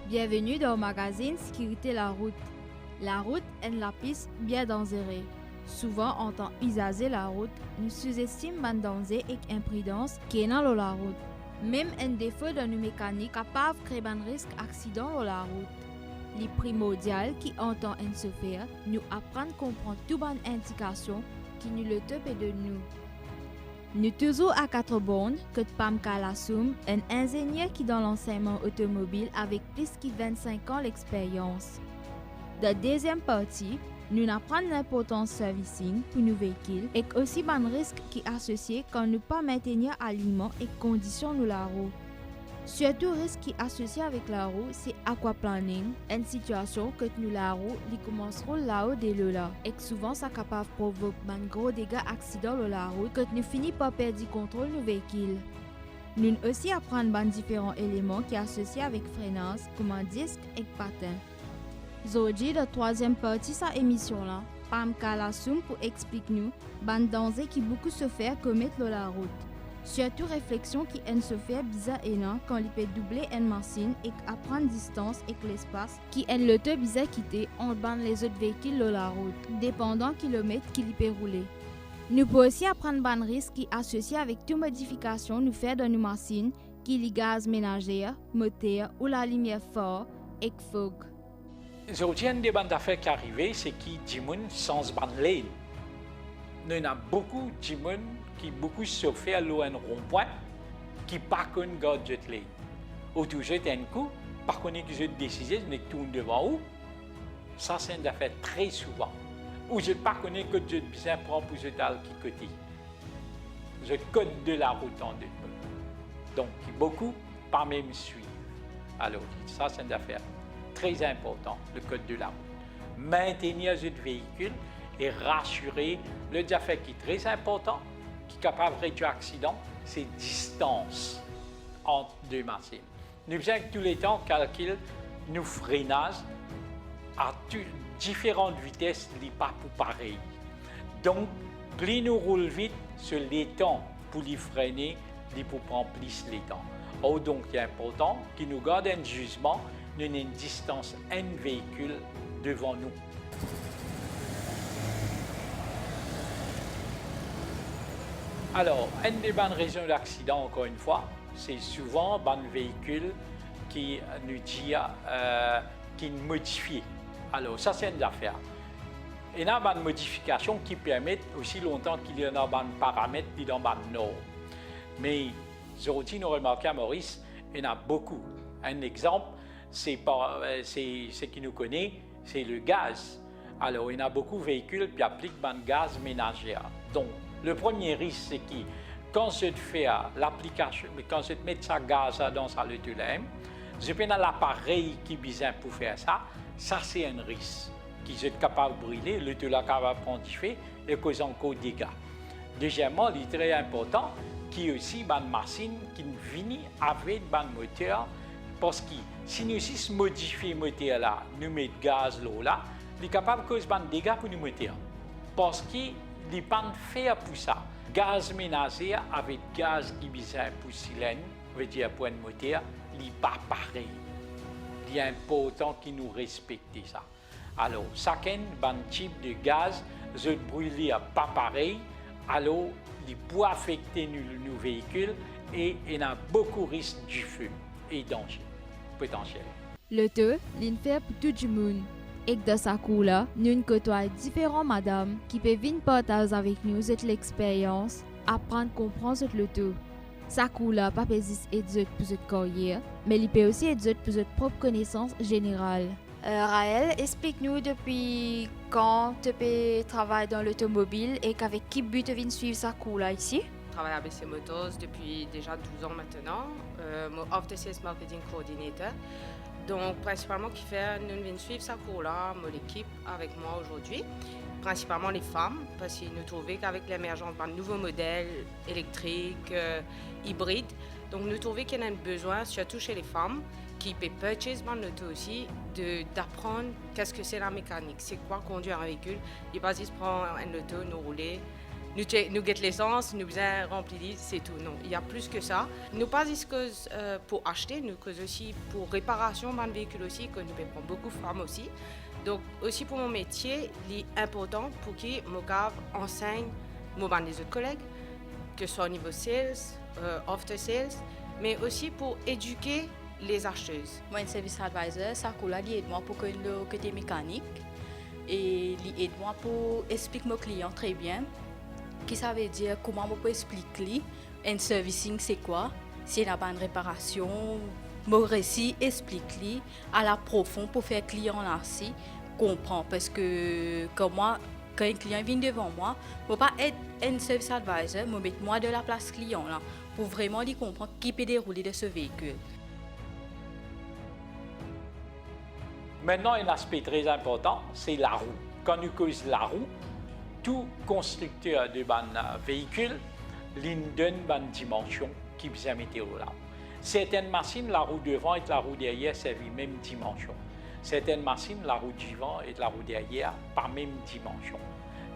Bienvenue dans le magazine Sécurité la route. La route est la piste bien dangereuse. Souvent, en tant qu'usager la route, nous sous-estimons les dangers et imprudence qui est dans la route. Même un défaut de nos mécaniques capable de créer un risque d'accident dans la route. Les primordial qui entend un chauffeur nous apprendre à comprendre toutes les indications qui nous le topent de nous. Nous toujours à 4 bornes que Pam Kalassoum, un ingénieur qui dans l'enseignement automobile avec plus de 25 ans d'expérience. Dans la deuxième partie, nous apprenons l'importance du servicing pour nos véhicules et aussi les risques qui sont associés quand nous ne pas maintenir aliments et conditions de la route. Surtout risque qui est associé avec la roue, c'est aquaplaning, une situation que nous la roue, les commenceront là-haut dès le là, et que souvent ça capable de provoquer un gros dégâts accident de la route que nous finissons par perdre le contrôle du véhicule. Nous aussi apprendre différents éléments qui sont associés avec freinage, comme un disque et patin. Aujourd'hui, la troisième partie de cette émission-là, Pam Kalassoum pour expliquer nous les dangers qui beaucoup se font commettre sur la route. Surtout réflexion qui aime se faire bizarre et non quand il peut doubler une machine et apprendre distance et l'espace qui aime le temps bizarre quitter en ban les autres véhicules de la route, dépendant kilomètres qu'il peut rouler. Nous pouvons aussi apprendre ban risques qui associés avec toute modification nous faire dans nos machines qui les gaz ménagers, moteurs ou la lumière fort et fog. Aujourd'hui, une des bandes d'affaires qui arrivent, c'est qui dit sans ban lane. Nous avons beaucoup de gens qui beaucoup chauffés à l'eau un rond-point qui par contre gardent cette ligne. Ou toujours un coup, par contre que je décide, je tourne devant vous. Ça c'est une affaire très souvent. Ou je ne pas connais que je bien prendre pour je d'aller qui côté. Je code de la route en deux. Donc beaucoup pas même suivre. Alors ça c'est une affaire très importante, le code de la route. Maintenir ce véhicule et rassurer le affaire qui est très important, qui est capable de réduire l'accident, c'est distance entre deux machines. Nous faisons tous les temps calculer nos freinages à différentes vitesses, ce n'est pas pour pareil. Donc, plus nous roulons vite sur les temps pour les freiner, il faut prendre plus les temps. Oh, donc, il est important qu'il nous garde un jugement, nous avons une distance, un véhicule devant nous. Alors, une des bonnes raisons d'accident, encore une fois, c'est souvent un véhicule qui nous dit qui est modifié. Alors, ça, c'est une affaire. Il y a une modification qui permet aussi longtemps qu'il y a des paramètres qui sont dans les normes. Mais aujourd'hui, nous remarquons à Maurice, il y en a beaucoup. Un exemple, c'est qui nous connaît, c'est le gaz. Alors, il y a beaucoup de véhicules qui appliquent le gaz ménager. Donc, le premier risque, c'est que quand je fais l'application, quand je mets ça gaz dans sa lettre, je prends l'appareil qui est besoin pour faire ça, ça c'est un risque qui est capable de brûler, le tout capable de prendre feu et causer encore des dégâts. Deuxièmement, il est très important qu'il y ait aussi une machine qui vient avec un moteur, parce que si nous aussi modifions le moteur là, nous mettons gaz là, il est capable de causer des dégâts pour le moteur. Parce que il pas fait pour ça. Gaz ménager avec gaz qui besoin pour cylindre, veut dire pour un moteur, il n'est pas pareil. Il est important que nous respections ça. Alors, chacun type de gaz, je brûle pas pareil, alors il peut affecter nos véhicules et il y a beaucoup de risques du feu et danger potentiel. Le tout, il fait pour tout le monde. Et dans sa cour-là, nous côtoyons différentes madames qui peuvent venir partager avec nous cette l'expérience, apprendre à comprendre le tout. Sa cour-là, pas juste aider pour votre carrière, mais il peut aussi aider pour votre propre connaissance générale. Raël, explique-nous depuis quand tu peux travailler dans l'automobile et qu'avec qui but tu viens suivre sa cour-là ici? Je travaille à BC Motors depuis déjà 12 ans maintenant. Mon After Sales Marketing Coordinator. Donc, principalement, qui fait, nous venons suivre sa cours-là, l'équipe avec moi aujourd'hui, principalement les femmes, parce que nous trouvons qu'avec l'émergence de nouveaux modèles électriques, hybrides, donc nous trouvons qu'il y a un besoin, surtout chez les femmes, qui peuvent purchase une auto aussi, d'apprendre qu'est-ce que c'est la mécanique, c'est quoi conduire un véhicule, et pas juste prendre une auto, nous rouler, nous guette l'essence, nous bien rempli, c'est tout. Non, il y a plus que ça. Nous pas juste pour acheter, nous cause aussi pour réparation de véhicule aussi, que nous prend beaucoup de femmes aussi. Donc aussi pour mon métier, il est important pour que mon cave enseigne les autres collègues, que ce soit au niveau sales, after sales, mais aussi pour éduquer les acheteuses. Moi, un service advisor, ça aide moi pour que le côté mécanique et il aide moi pour expliquer mon client très bien. Qui ça veut dire comment on peut expliquer un servicing c'est quoi, si il n'y a pas une réparation, mon récit explique à la profonde pour faire client là aussi comprend parce que comme moi quand un client vient devant moi, je ne peux pas être un service advisor, je mettre moi de la place client là pour vraiment lui comprendre qui peut dérouler de ce véhicule. Maintenant, un aspect très important, c'est la roue. Quand nous causons la roue, tout constructeur de véhicule donne une dimension qui besoin de mettre là. Certaines machines, la roue devant et la roue derrière servent la même dimension. Certaines machines, la roue devant et la roue derrière, pas même dimension.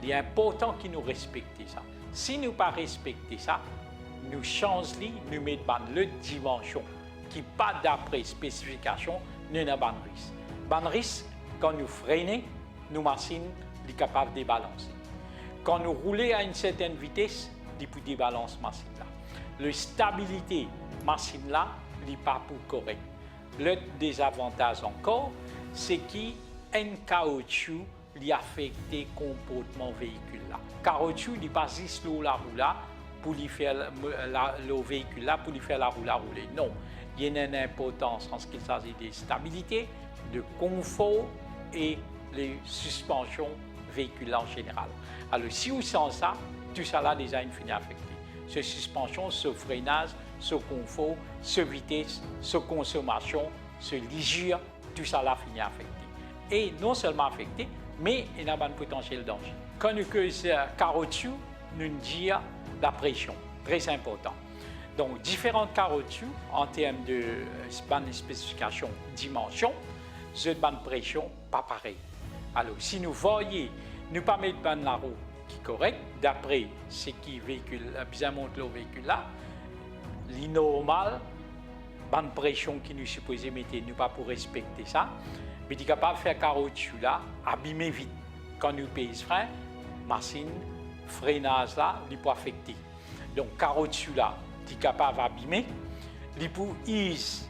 Il est important que nous respections ça. Si nous ne pas respecter ça, nous changeons, nous mettons l'autre dimension qui pas d'après spécification, nous n'avons pas de risque. Ban risque, quand nous freinons, nos machines sont capables de débalancer. Quand nous roulons à une certaine vitesse, nous pouvons débalancer la machine là. La stabilité de la machine là n'est pas pour correct. Le désavantage encore, c'est qu'un caoutchouc affecte le comportement véhicule là. Le caoutchouc n'est pas juste la roue là pour lui faire le véhicule là pour lui faire la roue là rouler. Non, il y a une importance en ce qui s'agit de stabilité, de confort et les suspensions véhicules en général. Alors si vous sentez ça, tout ça là déjà fini affecté. Ce suspension, ce freinage, ce confort, ce vitesse, ce consommation, ce ligure, tout ça là fini affecté. Et non seulement affecté, mais il y a un potentiel danger. Quand nous causons caoutchouc, nous disons la pression, très important. Donc différents caoutchoucs en termes de spécification, dimension, cette pression pas pareil. Alors si nous voyons, nous pas mettre la roue qui est correcte, d'après ce qui véhicule, bien monte le véhicule là, l'inormal, la pression qui nous supposé mettre, nous pas pour respecter ça, mais nous capable de faire caoutchouc là, abîmer vite. Quand nous payons frein, machine, freinage là, il peut affecter. Donc caoutchouc là, nous capable d'abîmer, il peut ease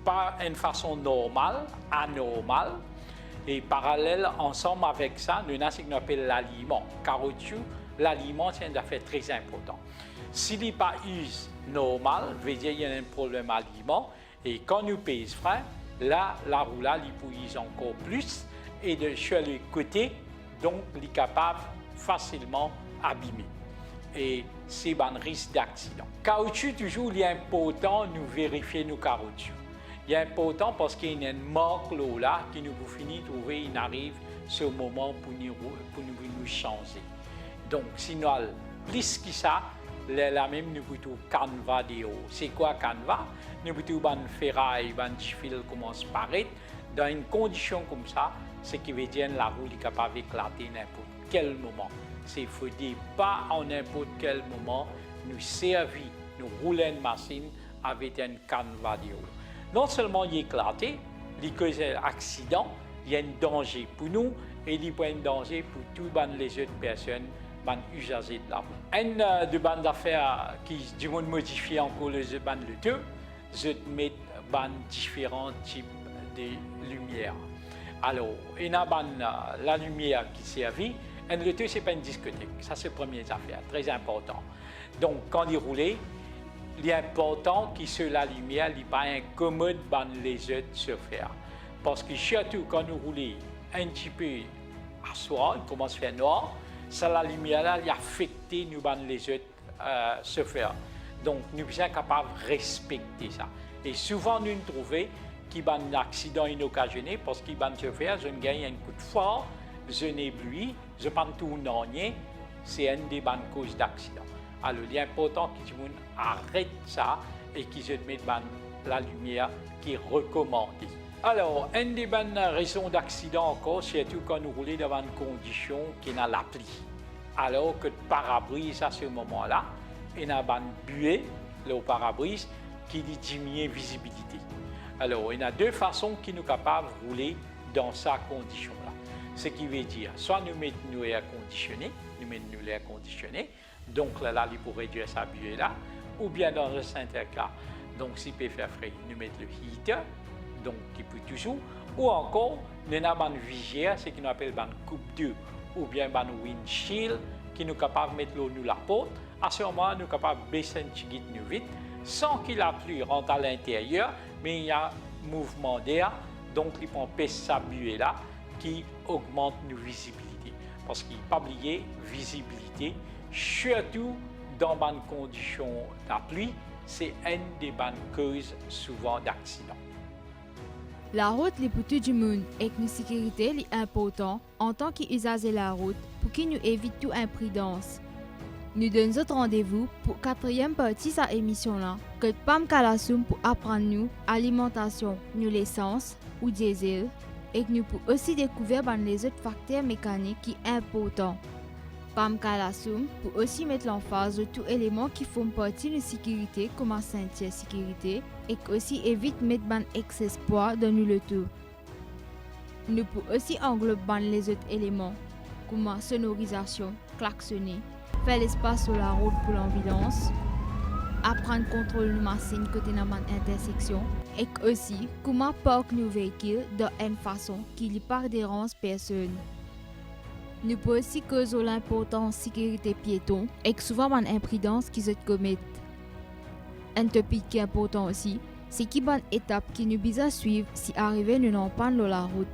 pas une façon normale, anormale, et parallèle ensemble avec ça, nous avons ce qu'on appelle l'aliment. Caoutchouc, l'aliment, c'est une affaire très importante. S'il n'est pas normal, veut dire qu'il y a un problème d'aliment, et quand nous payons frein, là, la roue là, il peut user encore plus, et de sur le côté, donc, il est capable facilement abîmer. Et c'est un risque d'accident. Caoutchouc, toujours, il est important de vérifier nos caoutchoucs. Il est important parce qu'il y a une marque là qui nous finit de trouver, il arrive ce moment pour nous changer. Donc, sinon, plus que ça, la même nous plutôt canevas de haut. C'est quoi canevas? Nous plutôt une ferraille, une fil commence à paraître. Dans une condition comme ça, ce qui veut dire que la roue est capable d'éclater n'importe quel moment. Il faut dire pas en n'importe quel moment nous servir, nous rouler une machine avec un canevas de haut. Non seulement il est éclaté, il cause un accident, il y a un danger pour nous et il y a un danger pour toutes les autres personnes, les usagers de la route. Un de bandes d'affaires qui du monde modifie encore les bandes de deux, je mets différents types de lumière. Alors, il y a la lumière qui servit. Un le deux, ce n'est pas une discothèque. Ça, c'est la première affaire, très important. Donc, quand il roule, il est important que sur la lumière n'est pas incommode pour les autres chauffeurs. Parce que surtout quand nous roulons un petit peu à soir, il commence à faire noir, ça, la lumière là, il affecte nous les autres chauffeurs. Donc nous sommes capables de respecter ça. Et souvent nous trouvons qu'il y a un accident inoccasionné parce qu'il y a un chauffeur, je gagne un coup de fort, je n'éblouis, je ne pas tout rien, c'est une des bonnes causes d'accident. Alors, il est important que tout le monde arrête ça et qu'ils mettent la lumière qui est recommandée. Alors, une des bonnes raisons d'accident encore, surtout quand nous roulons dans une condition qui est dans la pluie. alors que le pare-brise à ce moment-là, il y a une buée, le pare-brise, qui diminue la visibilité. Alors, il y a deux façons qui nous sont capables de rouler dans cette condition-là. Ce qui veut dire, soit nous mettons l'air conditionné, donc là, il pour réduire sa buée-là, ou bien dans un certain cas, donc s'il peut faire frais, nous mettons le heater, donc qui peut toujours, ou encore, nous avons une visière, ce qu'on appelle une coupe d'eau, ou bien une windshield, qui nous est capable de mettre l'eau nous la porte. À ce moment, nous sommes capables de baisser un petit nous vite, sans que la pluie rentre à l'intérieur, mais il y a un mouvement d'air, donc il prend sa buée là, qui augmente nos visibilité. Parce qu'il ne faut pas oublier visibilité, surtout dans les conditions de la pluie, c'est une des bonnes causes souvent d'accidents. La route est pour tout le monde et une sécurité est importante en tant qu'usager de la route pour qu'il nous évite toute imprudence. Nous donnons autre rendez-vous pour la 4e partie de cette émission-là, que Pam Kalassoum pour apprendre nous alimentation, nous l'essence ou diesel, et que nous pouvons aussi découvrir les autres facteurs mécaniques qui sont importants. Pam Kalassoum pour aussi mettre l'emphase sur tous éléments qui font partie de la sécurité comme la ceinture sécurité et aussi évite de mettre un excès de poids dans nous le tout. Nous pouvons aussi englober les autres éléments comme la sonorisation, klaxonner, faire l'espace sur la route pour l'ambulance, apprendre à contrôler nos machines côté dans l'intersection et aussi comment parquer nos véhicules d'une façon qui ne pas dérange personne. Nous pouvons aussi causer l'importance de la sécurité piéton et souvent une imprudence qui se commettent. Un topic qui est important aussi, c'est qu'il y a une étape qui nous besoin suivre si arriver nous n'en pas dans la route.